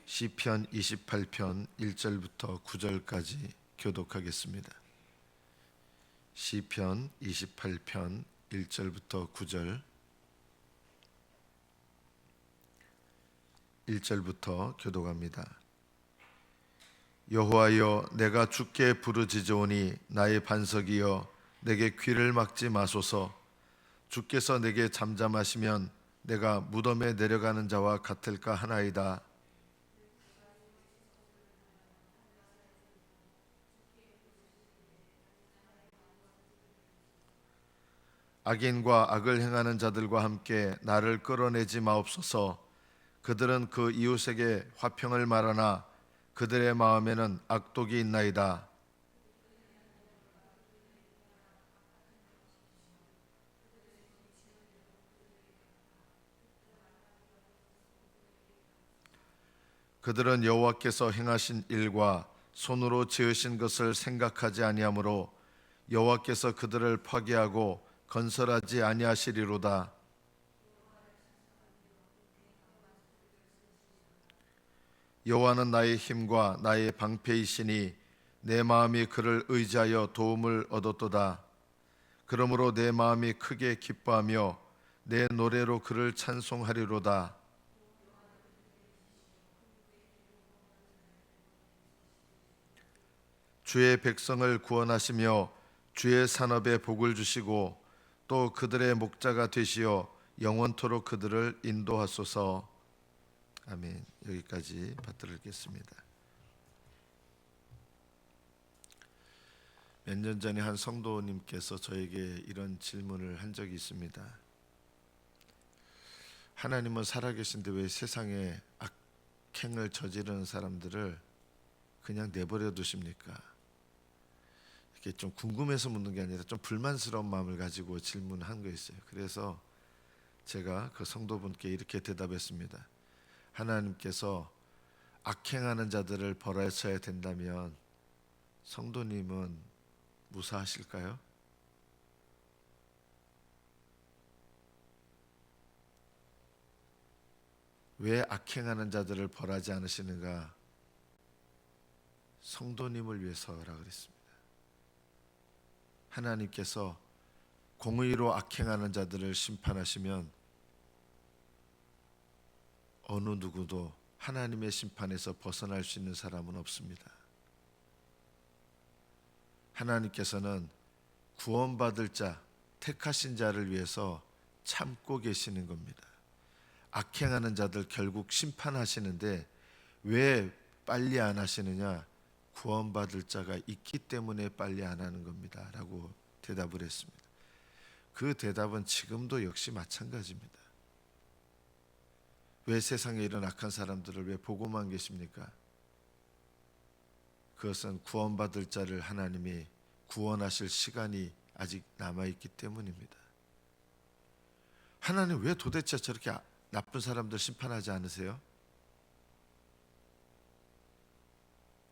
시편 28편 1절부터 9절까지 교독하겠습니다. 시편 28편 1절부터 9절 1절부터 교독합니다. 여호와여, 내가 주께 부르짖으오니 나의 반석이여 내게 귀를 막지 마소서. 주께서 내게 잠잠하시면 내가 무덤에 내려가는 자와 같을까 하나이다. 악인과 악을 행하는 자들과 함께 나를 끌어내지 마옵소서. 그들은 그 이웃에게 화평을 말하나 그들의 마음에는 악독이 있나이다. 그들은 여호와께서 행하신 일과 손으로 지으신 것을 생각하지 아니하므로 여호와께서 그들을 파괴하고 건설하지 아니하시리로다. 여호와는 나의 힘과 나의 방패이시니 내 마음이 그를 의지하여 도움을 얻었도다. 그러므로 내 마음이 크게 기뻐하며 내 노래로 그를 찬송하리로다. 주의 백성을 구원하시며 주의 산업에 복을 주시고 또 그들의 목자가 되시어 영원토록 그들을 인도하소서. 아멘. 여기까지 받들어 읽겠습니다. 몇 년 전에 한 성도님께서 저에게 이런 질문을 한 적이 있습니다. 하나님은 살아계신데 왜 세상에 악행을 저지르는 사람들을 그냥 내버려 두십니까? 이렇게 좀 궁금해서 묻는 게 아니라 좀 불만스러운 마음을 가지고 질문한 거였어요. 그래서 제가 그 성도분께 이렇게 대답했습니다. 하나님께서 악행하는 자들을 벌하셔야 된다면 성도님은 무사하실까요? 왜 악행하는 자들을 벌하지 않으시는가? 성도님을 위해서라 그랬습니다. 하나님께서 공의로 악행하는 자들을 심판하시면 어느 누구도 하나님의 심판에서 벗어날 수 있는 사람은 없습니다. 하나님께서는 구원받을 자, 택하신 자를 위해서 참고 계시는 겁니다. 악행하는 자들 결국 심판하시는데 왜 빨리 안 하시느냐? 구원받을 자가 있기 때문에 빨리 안 하는 겁니다 라고 대답을 했습니다. 그 대답은 지금도 역시 마찬가지입니다. 왜 세상에 이런 악한 사람들을 왜 보고만 계십니까? 그것은 구원받을 자를 하나님이 구원하실 시간이 아직 남아있기 때문입니다. 하나님 왜 도대체 저렇게 나쁜 사람들 심판하지 않으세요?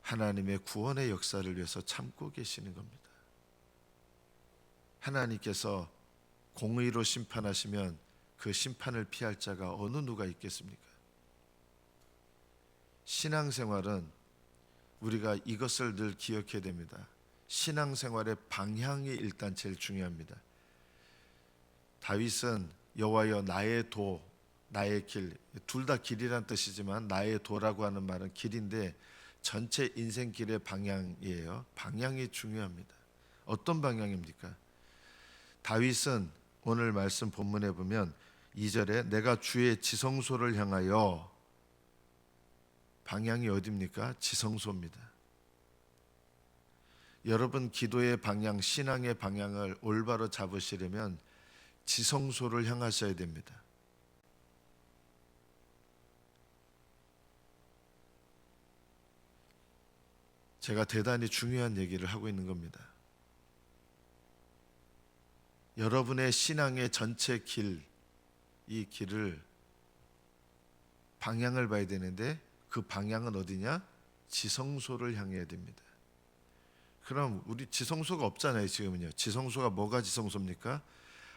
하나님의 구원의 역사를 위해서 참고 계시는 겁니다. 하나님께서 공의로 심판하시면 그 심판을 피할 자가 어느 누가 있겠습니까? 신앙생활은 우리가 이것을 늘 기억해야 됩니다. 신앙생활의 방향이 일단 제일 중요합니다. 다윗은 여호와여 나의 도, 나의 길, 둘 다 길이란 뜻이지만 나의 도라고 하는 말은 길인데 전체 인생길의 방향이에요. 방향이 중요합니다. 어떤 방향입니까? 다윗은 오늘 말씀 본문에 보면 2절에 내가 주의 지성소를 향하여, 방향이 어디입니까? 지성소입니다. 여러분 기도의 방향, 신앙의 방향을 올바로 잡으시려면 지성소를 향하셔야 됩니다. 제가 대단히 중요한 얘기를 하고 있는 겁니다. 여러분의 신앙의 전체 길, 이 길을 방향을 봐야 되는데 그 방향은 어디냐? 지성소를 향해야 됩니다. 그럼 우리 지성소가 없잖아요 지금은요. 지성소가 뭐가 지성소입니까?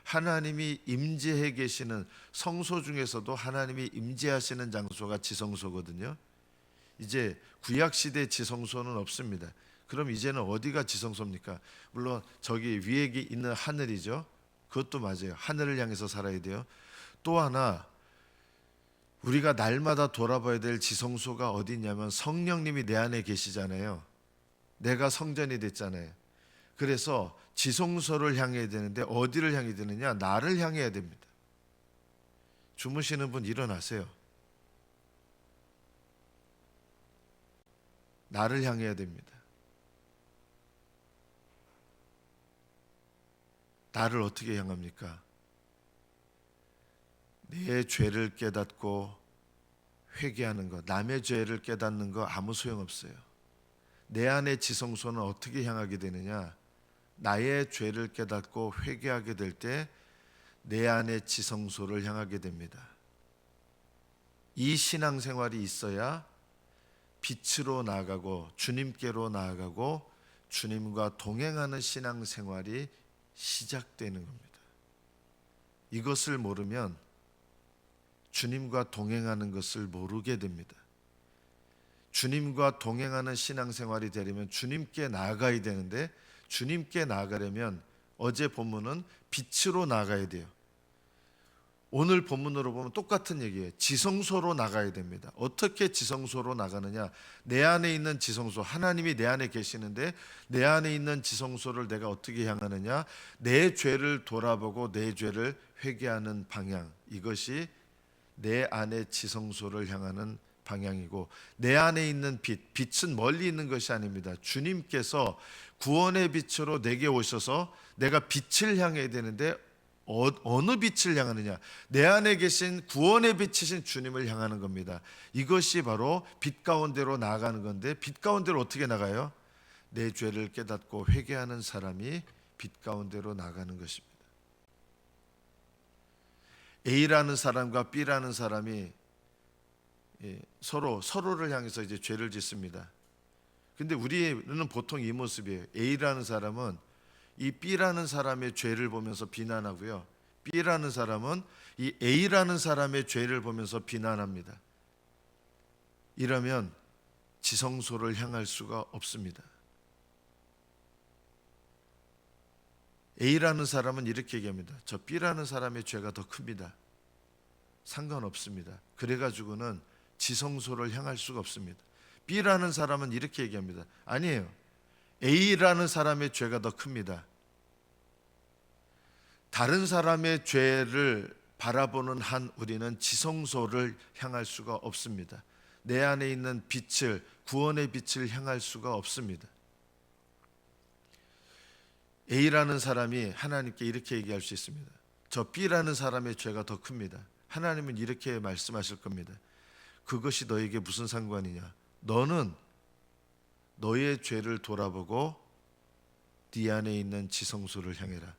하나님이 임재해 계시는 성소 중에서도 하나님이 임재하시는 장소가 지성소거든요. 이제 구약 시대 지성소는 없습니다. 그럼 이제는 어디가 지성소입니까? 물론 저기 위에 있는 하늘이죠. 그것도 맞아요. 하늘을 향해서 살아야 돼요. 또 하나 우리가 날마다 돌아봐야 될 지성소가 어디 있냐면 성령님이 내 안에 계시잖아요. 내가 성전이 됐잖아요. 그래서 지성소를 향해야 되는데 어디를 향해야 되느냐? 나를 향해야 됩니다. 주무시는 분 일어나세요. 나를 향해야 됩니다. 나를 어떻게 향합니까? 내 죄를 깨닫고 회개하는 것, 남의 죄를 깨닫는 거 아무 소용없어요. 내 안의 지성소는 어떻게 향하게 되느냐? 나의 죄를 깨닫고 회개하게 될 때 내 안의 지성소를 향하게 됩니다. 이 신앙생활이 있어야 빛으로 나아가고 주님께로 나아가고 주님과 동행하는 신앙생활이 시작되는 겁니다. 이것을 모르면 주님과 동행하는 것을 모르게 됩니다. 주님과 동행하는 신앙생활이 되려면 주님께 나아가야 되는데 주님께 나아가려면 어제 본문은 빛으로 나아가야 돼요. 오늘 본문으로 보면 똑같은 얘기예요. 지성소로 나가야 됩니다. 어떻게 지성소로 나가느냐? 내 안에 있는 지성소, 하나님이 내 안에 계시는데 내 안에 있는 지성소를 내가 어떻게 향하느냐? 내 죄를 돌아보고 내 죄를 회개하는 방향, 이것이 내 안의 지성소를 향하는 방향이고, 내 안에 있는 빛은 멀리 있는 것이 아닙니다. 주님께서 구원의 빛으로 내게 오셔서 내가 빛을 향해야 되는데 어느 빛을 향하느냐? 내 안에 계신 구원의 빛이신 주님을 향하는 겁니다. 이것이 바로 빛 가운데로 나아가는 건데, 빛 가운데로 어떻게 나가요? 내 죄를 깨닫고 회개하는 사람이 빛 가운데로 나가는 것입니다. A라는 사람과 B라는 사람이 서로를 향해서 이제 죄를 짓습니다. 근데 우리는 보통 이 모습이에요. A라는 사람은 이 B라는 사람의 죄를 보면서 비난하고요, B라는 사람은 이 A라는 사람의 죄를 보면서 비난합니다. 이러면 지성소를 향할 수가 없습니다. A라는 사람은 이렇게 얘기합니다. 저 B라는 사람의 죄가 더 큽니다. 상관없습니다. 그래가지고는 지성소를 향할 수가 없습니다. B라는 사람은 이렇게 얘기합니다. 아니에요. A라는 사람의 죄가 더 큽니다. 다른 사람의 죄를 바라보는 한 우리는 지성소를 향할 수가 없습니다. 내 안에 있는 빛을, 구원의 빛을 향할 수가 없습니다. A라는 사람이 하나님께 이렇게 얘기할 수 있습니다. 저 B라는 사람의 죄가 더 큽니다. 하나님은 이렇게 말씀하실 겁니다. 그것이 너에게 무슨 상관이냐? 너는 너의 죄를 돌아보고 네 안에 있는 지성소를 향해라.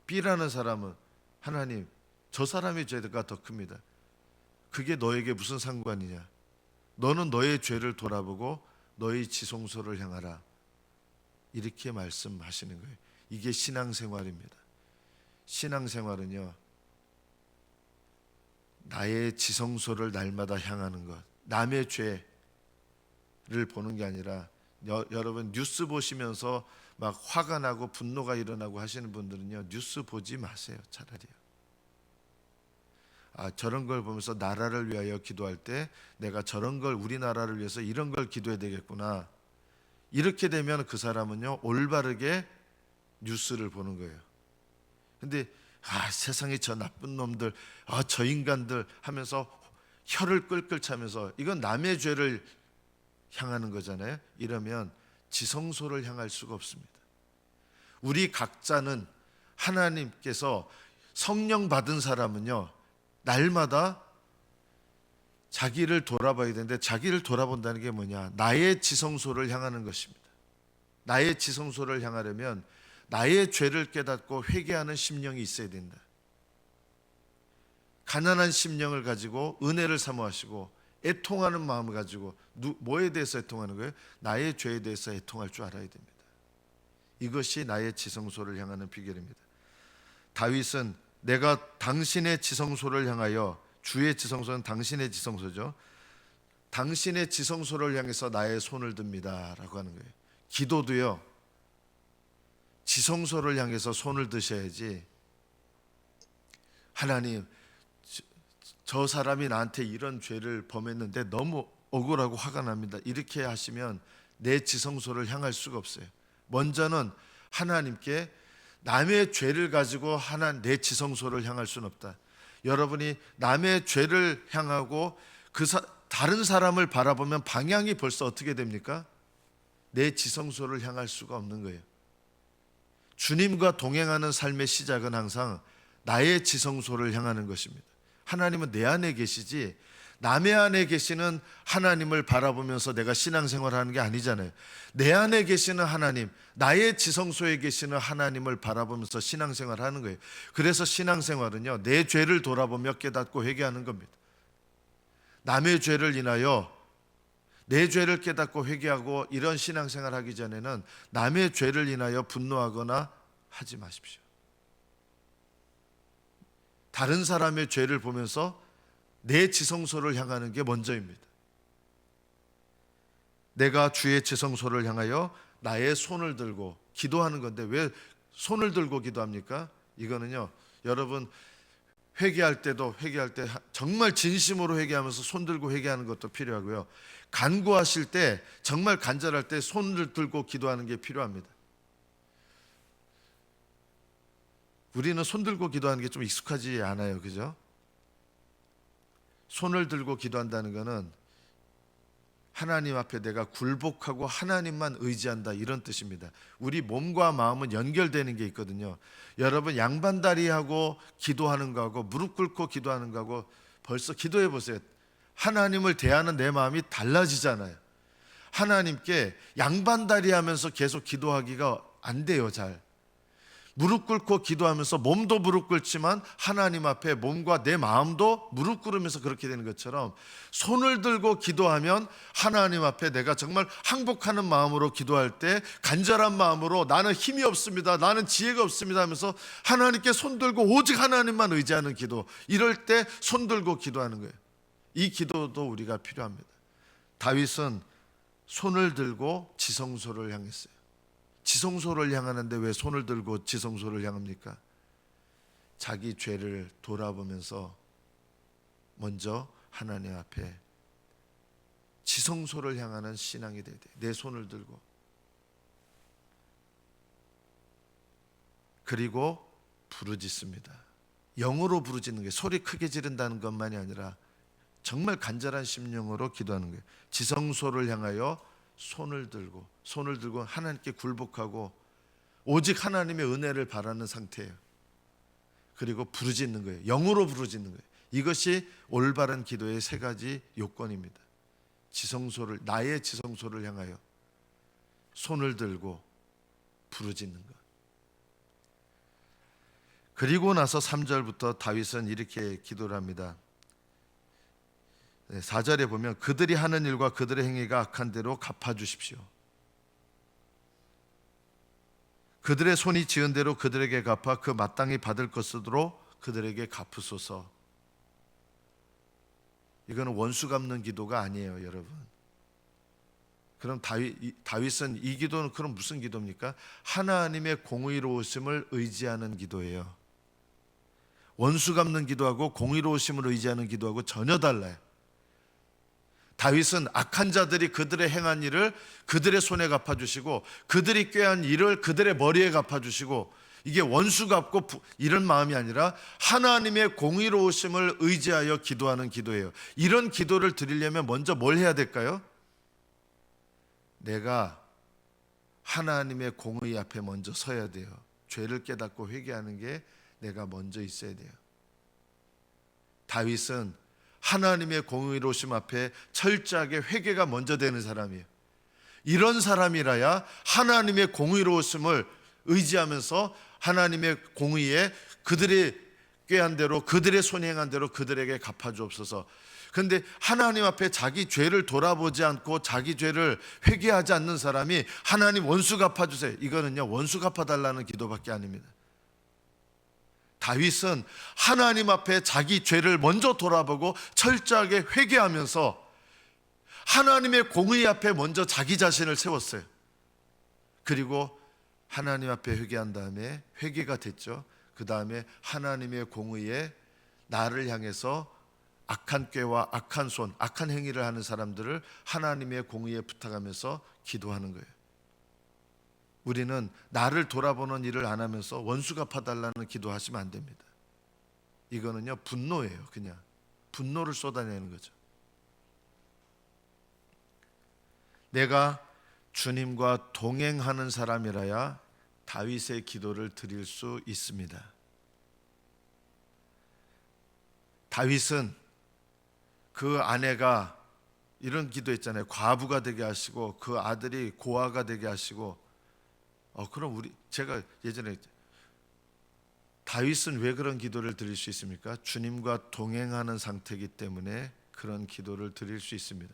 B라는 사람은 하나님, 저 사람의 죄가 더 큽니다. 그게 너에게 무슨 상관이냐? 너는 너의 죄를 돌아보고 너의 지성소를 향하라. 이렇게 말씀하시는 거예요. 이게 신앙생활입니다. 신앙생활은요, 나의 지성소를 날마다 향하는 것, 남의 죄를 보는 게 아니라, 여러분 뉴스 보시면서 막 화가 나고 분노가 일어나고 하시는 분들은요, 뉴스 보지 마세요. 차라리요. 저런 걸 보면서 나라를 위하여 기도할 때 내가 저런 걸, 우리나라를 위해서 이런 걸 기도해야 되겠구나. 이렇게 되면 그 사람은요, 올바르게 뉴스를 보는 거예요. 근데 세상에 저 나쁜 놈들, 저 인간들 하면서 혀를 끌끌 차면서, 이건 남의 죄를 향하는 거잖아요. 이러면 지성소를 향할 수가 없습니다. 우리 각자는 하나님께서 성령 받은 사람은요, 날마다 자기를 돌아봐야 되는데, 자기를 돌아본다는 게 뭐냐? 나의 지성소를 향하는 것입니다. 나의 지성소를 향하려면 나의 죄를 깨닫고 회개하는 심령이 있어야 된다. 가난한 심령을 가지고 은혜를 사모하시고 애통하는 마음을 가지고, 뭐에 대해서 애통하는 거예요? 나의 죄에 대해서 애통할 줄 알아야 됩니다. 이것이 나의 지성소를 향하는 비결입니다. 다윗은 내가 당신의 지성소를 향하여, 주의 지성소는 당신의 지성소죠, 당신의 지성소를 향해서 나의 손을 듭니다 라고 하는 거예요. 기도도요, 지성소를 향해서 손을 드셔야지, 하나님 저 사람이 나한테 이런 죄를 범했는데 너무 억울하고 화가 납니다, 이렇게 하시면 내 지성소를 향할 수가 없어요. 먼저는 하나님께 남의 죄를 가지고 내 지성소를 향할 수는 없다. 여러분이 남의 죄를 향하고 다른 사람을 바라보면 방향이 벌써 어떻게 됩니까? 내 지성소를 향할 수가 없는 거예요. 주님과 동행하는 삶의 시작은 항상 나의 지성소를 향하는 것입니다. 하나님은 내 안에 계시지 남의 안에 계시는 하나님을 바라보면서 내가 신앙생활하는 게 아니잖아요. 내 안에 계시는 하나님, 나의 지성소에 계시는 하나님을 바라보면서 신앙생활하는 거예요. 그래서 신앙생활은요, 내 죄를 돌아보며 깨닫고 회개하는 겁니다. 남의 죄를 인하여 내 죄를 깨닫고 회개하고 이런 신앙생활 하기 전에는 남의 죄를 인하여 분노하거나 하지 마십시오. 다른 사람의 죄를 보면서 내 지성소를 향하는 게 먼저입니다. 내가 주의 지성소를 향하여 나의 손을 들고 기도하는 건데 왜 손을 들고 기도합니까? 이거는요, 여러분 회개할 때 정말 진심으로 회개하면서 손 들고 회개하는 것도 필요하고요, 간구하실 때 정말 간절할 때 손을 들고 기도하는 게 필요합니다. 우리는 손 들고 기도하는 게 좀 익숙하지 않아요, 그죠? 손을 들고 기도한다는 것은 하나님 앞에 내가 굴복하고 하나님만 의지한다, 이런 뜻입니다. 우리 몸과 마음은 연결되는 게 있거든요. 여러분 양반다리하고 기도하는 거하고 무릎 꿇고 기도하는 거하고 벌써 기도해 보세요. 하나님을 대하는 내 마음이 달라지잖아요. 하나님께 양반다리 하면서 계속 기도하기가 안 돼요. 잘 무릎 꿇고 기도하면서 몸도 무릎 꿇지만 하나님 앞에 몸과 내 마음도 무릎 꿇으면서 그렇게 되는 것처럼 손을 들고 기도하면 하나님 앞에 내가 정말 항복하는 마음으로 기도할 때 간절한 마음으로 나는 힘이 없습니다, 나는 지혜가 없습니다 하면서 하나님께 손 들고 오직 하나님만 의지하는 기도, 이럴 때 손 들고 기도하는 거예요. 이 기도도 우리가 필요합니다. 다윗은 손을 들고 지성소를 향했어요. 지성소를 향하는데 왜 손을 들고 지성소를 향합니까? 자기 죄를 돌아보면서 먼저 하나님 앞에 지성소를 향하는 신앙이 돼야 돼. 내 손을 들고, 그리고 부르짖습니다. 영으로 부르짖는 게 소리 크게 지른다는 것만이 아니라 정말 간절한 심령으로 기도하는 거예요. 지성소를 향하여 손을 들고 하나님께 굴복하고 오직 하나님의 은혜를 바라는 상태예요. 그리고 부르짖는 거예요. 영으로 부르짖는 거예요. 이것이 올바른 기도의 세 가지 요건입니다. 나의 지성소를 향하여 손을 들고 부르짖는 것. 그리고 나서 3절부터 다윗은 이렇게 기도를 합니다. 4절에 보면 그들이 하는 일과 그들의 행위가 악한 대로 갚아주십시오. 그들의 손이 지은 대로 그들에게 갚아 그 마땅히 받을 것으로 그들에게 갚으소서. 이거는 원수 갚는 기도가 아니에요, 여러분. 그럼 다윗은 이 기도는 그럼 무슨 기도입니까? 하나님의 공의로우심을 의지하는 기도예요. 원수 갚는 기도하고 공의로우심을 의지하는 기도하고 전혀 달라요. 다윗은 악한 자들이 그들의 행한 일을 그들의 손에 갚아주시고 그들이 꾀한 일을 그들의 머리에 갚아주시고, 이게 원수 갚고 이런 마음이 아니라 하나님의 공의로우심을 의지하여 기도하는 기도예요. 이런 기도를 드리려면 먼저 뭘 해야 될까요? 내가 하나님의 공의 앞에 먼저 서야 돼요. 죄를 깨닫고 회개하는 게 내가 먼저 있어야 돼요. 다윗은 하나님의 공의로우심 앞에 철저하게 회개가 먼저 되는 사람이에요. 이런 사람이라야 하나님의 공의로우심을 의지하면서 하나님의 공의에 그들의 꾀한 대로 그들의 손이 행한 대로 그들에게 갚아주옵소서. 그런데 하나님 앞에 자기 죄를 돌아보지 않고 자기 죄를 회개하지 않는 사람이 하나님 원수 갚아주세요, 이거는요 원수 갚아달라는 기도밖에 아닙니다. 다윗은 하나님 앞에 자기 죄를 먼저 돌아보고 철저하게 회개하면서 하나님의 공의 앞에 먼저 자기 자신을 세웠어요. 그리고 하나님 앞에 회개한 다음에 회개가 됐죠. 그 다음에 하나님의 공의에 나를 향해서 악한 꾀와 악한 손, 악한 행위를 하는 사람들을 하나님의 공의에 부탁하면서 기도하는 거예요. 우리는 나를 돌아보는 일을 안 하면서 원수 갚아달라는 기도하시면 안 됩니다. 이거는요, 분노예요. 그냥 분노를 쏟아내는 거죠. 내가 주님과 동행하는 사람이라야 다윗의 기도를 드릴 수 있습니다. 다윗은 그 아내가 이런 기도했잖아요. 과부가 되게 하시고 그 아들이 고아가 되게 하시고. 그럼 제가 예전에 다윗은 왜 그런 기도를 드릴 수 있습니까? 주님과 동행하는 상태이기 때문에 그런 기도를 드릴 수 있습니다.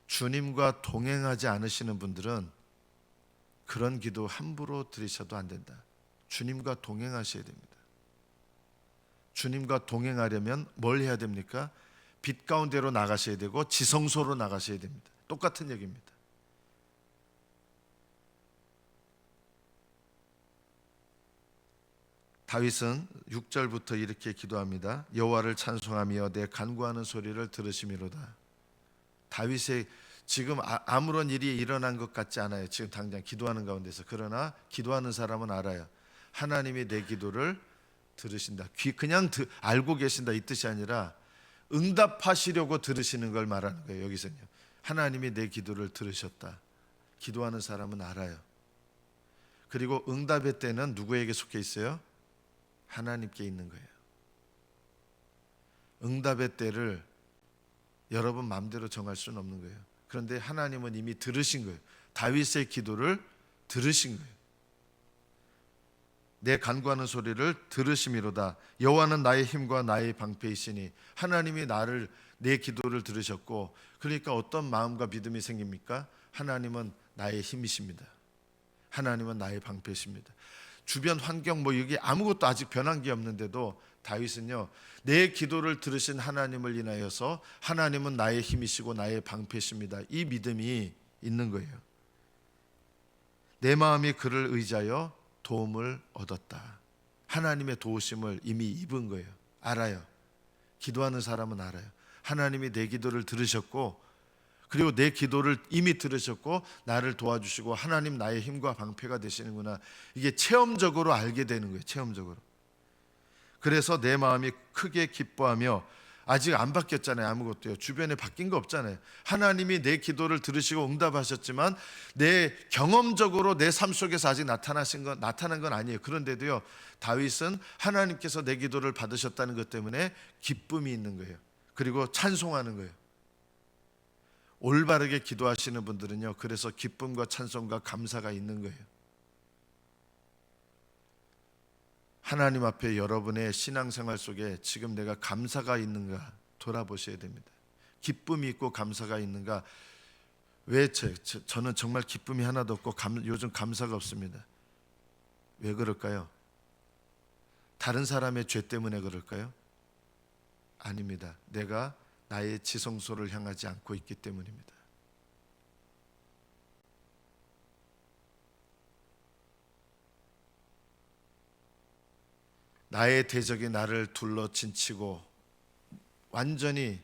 주님과 동행하지 않으시는 분들은 그런 기도 함부로 드리셔도 안 된다. 주님과 동행하셔야 됩니다. 주님과 동행하려면 뭘 해야 됩니까? 빛 가운데로 나가셔야 되고 지성소로 나가셔야 됩니다. 똑같은 얘기입니다. 다윗은 6절부터 이렇게 기도합니다. 여호와를 찬송하며 내 간구하는 소리를 들으시미로다. 다윗의 지금 아무런 일이 일어난 것 같지 않아요. 지금 당장 기도하는 가운데서. 그러나 기도하는 사람은 알아요. 하나님이 내 기도를 들으신다. 그냥 알고 계신다 이 뜻이 아니라 응답하시려고 들으시는 걸 말하는 거예요. 여기서는요. 하나님이 내 기도를 들으셨다. 기도하는 사람은 알아요. 그리고 응답의 때는 누구에게 속해 있어요? 하나님께 있는 거예요. 응답의 때를 여러분 마음대로 정할 수는 없는 거예요. 그런데 하나님은 이미 들으신 거예요. 다윗의 기도를 들으신 거예요. 내 간구하는 소리를 들으심이로다. 여호와는 나의 힘과 나의 방패이시니. 하나님이 내 기도를 들으셨고, 그러니까 어떤 마음과 믿음이 생깁니까? 하나님은 나의 힘이십니다. 하나님은 나의 방패이십니다. 주변 환경 여기 아무것도 아직 변한 게 없는데도 다윗은요, 내 기도를 들으신 하나님을 인하여서 하나님은 나의 힘이시고 나의 방패이십니다. 이 믿음이 있는 거예요. 내 마음이 그를 의지하여 도움을 얻었다. 하나님의 도우심을 이미 입은 거예요. 알아요. 기도하는 사람은 알아요. 하나님이 내 기도를 들으셨고, 그리고 내 기도를 이미 들으셨고 나를 도와주시고 하나님 나의 힘과 방패가 되시는구나. 이게 체험적으로 알게 되는 거예요. 체험적으로. 그래서 내 마음이 크게 기뻐하며, 아직 안 바뀌었잖아요. 아무것도요. 주변에 바뀐 거 없잖아요. 하나님이 내 기도를 들으시고 응답하셨지만 내 경험적으로 내 삶 속에서 아직 나타난 건 아니에요. 그런데도요, 다윗은 하나님께서 내 기도를 받으셨다는 것 때문에 기쁨이 있는 거예요. 그리고 찬송하는 거예요. 올바르게 기도하시는 분들은요, 그래서 기쁨과 찬송과 감사가 있는 거예요. 하나님 앞에 여러분의 신앙생활 속에 지금 내가 감사가 있는가 돌아보셔야 됩니다. 기쁨이 있고 감사가 있는가. 왜 저는 정말 기쁨이 하나도 없고 요즘 감사가 없습니다. 왜 그럴까요? 다른 사람의 죄 때문에 그럴까요? 아닙니다. 내가 나의 지성소를 향하지 않고 있기 때문입니다. 나의 대적이 나를 둘러 진치고 완전히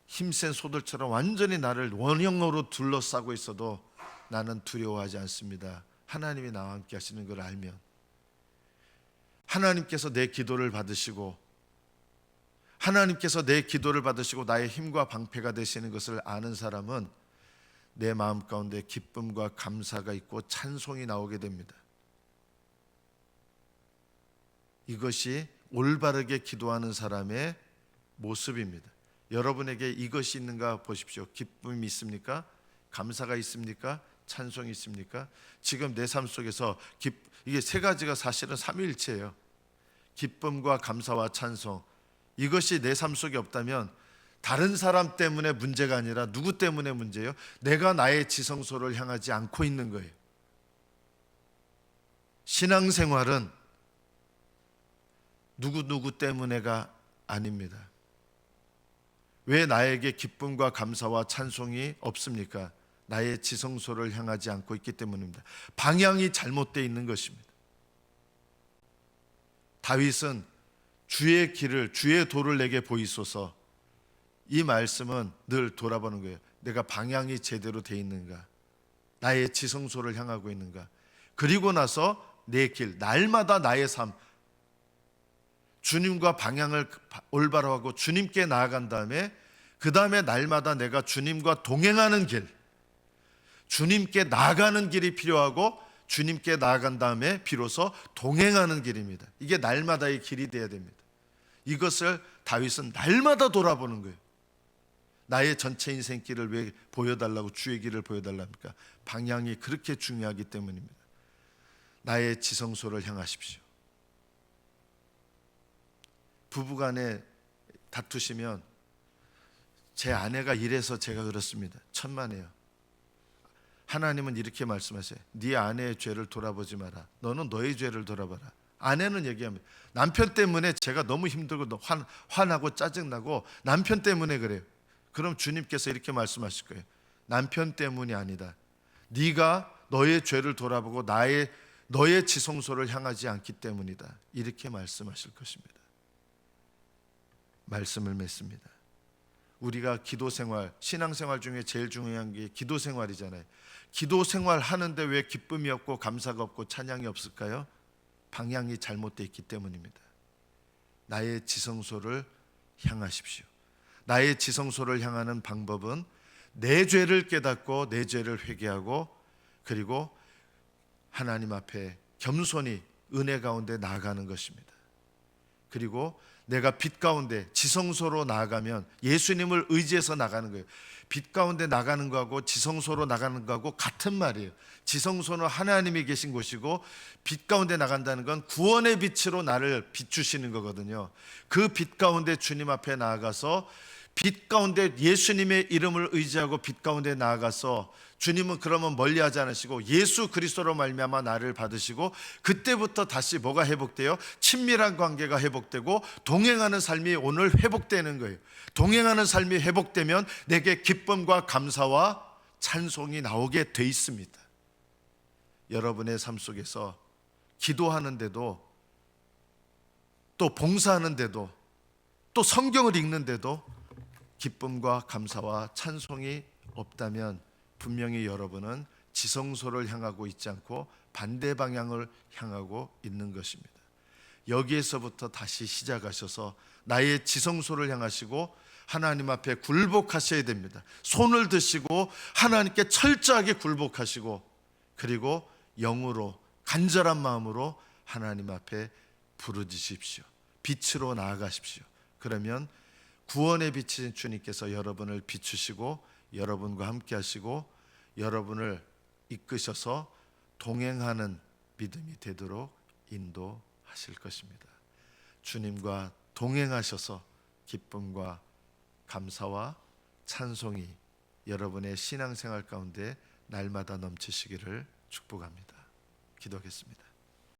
힘센 소들처럼 완전히 나를 원형으로 둘러싸고 있어도 나는 두려워하지 않습니다. 하나님이 나와 함께 하시는 걸 알면, 하나님께서 내 기도를 받으시고 하나님께서 내 기도를 받으시고 나의 힘과 방패가 되시는 것을 아는 사람은 내 마음 가운데 기쁨과 감사가 있고 찬송이 나오게 됩니다. 이것이 올바르게 기도하는 사람의 모습입니다. 여러분에게 이것이 있는가 보십시오. 기쁨이 있습니까? 감사가 있습니까? 찬송이 있습니까? 지금 내 삶 속에서 이게 세 가지가 사실은 삼위일체예요. 기쁨과 감사와 찬송, 이것이 내 삶 속에 없다면 다른 사람 때문에 문제가 아니라 누구 때문에 문제예요? 내가 나의 지성소를 향하지 않고 있는 거예요. 신앙생활은 누구 때문에가 아닙니다. 왜 나에게 기쁨과 감사와 찬송이 없습니까? 나의 지성소를 향하지 않고 있기 때문입니다. 방향이 잘못되어 있는 것입니다. 다윗은 주의 길을, 주의 도를 내게 보이소서, 이 말씀은 늘 돌아보는 거예요. 내가 방향이 제대로 되어 있는가? 나의 지성소를 향하고 있는가? 그리고 나서 내 길, 날마다 나의 삶, 주님과 방향을 올바로 하고 주님께 나아간 다음에, 그 다음에 날마다 내가 주님과 동행하는 길, 주님께 나아가는 길이 필요하고, 주님께 나아간 다음에 비로소 동행하는 길입니다. 이게 날마다의 길이 되어야 됩니다. 이것을 다윗은 날마다 돌아보는 거예요. 나의 전체 인생 길을 왜 보여달라고 주의 길을 보여달랍니까? 방향이 그렇게 중요하기 때문입니다. 나의 지성소를 향하십시오. 부부간에 다투시면, 제 아내가 이래서 제가 그렇습니다, 천만에요. 하나님은 이렇게 말씀하세요. 네 아내의 죄를 돌아보지 마라. 너는 너의 죄를 돌아봐라. 아내는 얘기합니다. 남편 때문에 제가 너무 힘들고 화나고 짜증나고 남편 때문에 그래요. 그럼 주님께서 이렇게 말씀하실 거예요. 남편 때문이 아니다. 네가 너의 죄를 돌아보고 너의 지성소를 향하지 않기 때문이다. 이렇게 말씀하실 것입니다. 말씀을 맺습니다. 우리가 기도 생활, 신앙 생활 중에 제일 중요한 게 기도 생활이잖아요. 기도 생활 하는데 왜 기쁨이 없고 감사가 없고 찬양이 없을까요? 방향이 잘못되어 있기 때문입니다. 나의 지성소를 향하십시오. 나의 지성소를 향하는 방법은 내 죄를 깨닫고 내 죄를 회개하고, 그리고 하나님 앞에 겸손히 은혜 가운데 나아가는 것입니다. 그리고 내가 빛 가운데 지성소로 나아가면 예수님을 의지해서 나가는 거예요. 빛 가운데 나가는 거하고 지성소로 나가는 거하고 같은 말이에요. 지성소는 하나님이 계신 곳이고, 빛 가운데 나간다는 건 구원의 빛으로 나를 비추시는 거거든요. 그 빛 가운데 주님 앞에 나아가서, 빛 가운데 예수님의 이름을 의지하고 빛 가운데 나아가서, 주님은 그러면 멀리하지 않으시고 예수 그리스도로 말미암아 나를 받으시고, 그때부터 다시 뭐가 회복돼요? 친밀한 관계가 회복되고 동행하는 삶이 오늘 회복되는 거예요. 동행하는 삶이 회복되면 내게 기쁨과 감사와 찬송이 나오게 돼 있습니다. 여러분의 삶 속에서 기도하는데도, 또 봉사하는데도, 또 성경을 읽는데도 기쁨과 감사와 찬송이 없다면 분명히 여러분은 지성소를 향하고 있지 않고 반대 방향을 향하고 있는 것입니다. 여기에서부터 다시 시작하셔서 나의 지성소를 향하시고 하나님 앞에 굴복하셔야 됩니다. 손을 드시고 하나님께 철저하게 굴복하시고, 그리고 영으로 간절한 마음으로 하나님 앞에 부르짖으십시오. 빛으로 나아가십시오. 그러면 구원의 빛이신 주님께서 여러분을 비추시고 여러분과 함께 하시고 여러분을 이끄셔서 동행하는 믿음이 되도록 인도하실 것입니다. 주님과 동행하셔서 기쁨과 감사와 찬송이 여러분의 신앙생활 가운데 날마다 넘치시기를 축복합니다. 기도하겠습니다.